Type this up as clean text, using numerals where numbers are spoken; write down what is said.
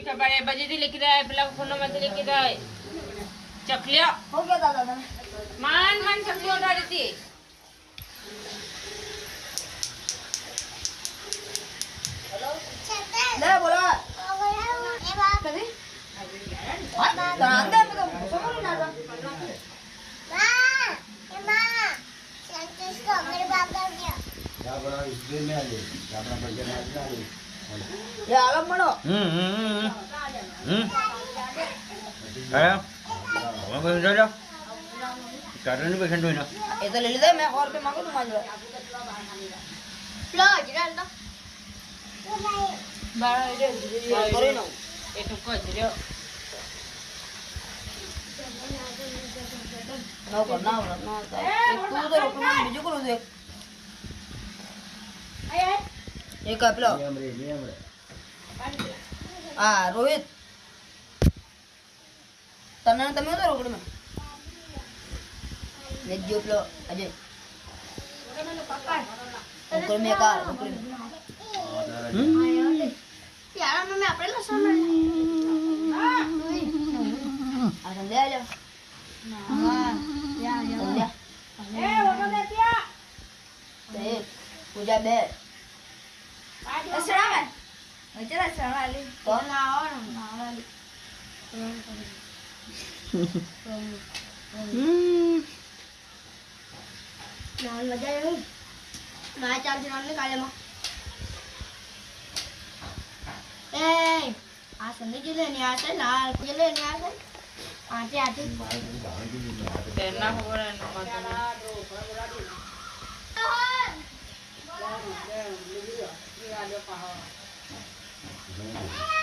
खबर है बजे लिख रहा है पेला फोन में लिख रहा है चकलिया हो गया दादा तने मान मान चकलिया उठा देती ले बोला ए बाप कभी तो आंदे में तो समझ ना था मां संतोष को मेरे बाप कर दिया क्या बड़ा इसलिए में आ गए अपना बजट आ गया ये आलम बनो आया हम कोई जा जा कारण नहीं पेशेंट हुई ना ये तो ले ले मैं और पे मांगो तुम आज लो जरा लो बारा रे करे ना ए तो को दियो ना करना ना तू तो रुकना बीजू को देख ये कपलो नियम रे हां रोहित तने तमे तो रोकड़ में ले जो प्लो अजय रोकड़ में का रोकड़ में यार मम्मी આપણે લસણ મળે आ संध्या आ जाओ हां या संध्या ए वो दे दिया दे पूजा दे લસણ આવે વચ્ચે લસણ વાલી તો ના આવો ના વાલી નાલ મજા આવી ના ચાલતી નાલ ને કાલે માં એ આ સંદે જે લેને આશે નાલ જે લેને આશે આતે આતે तेना खबर है ना हाँ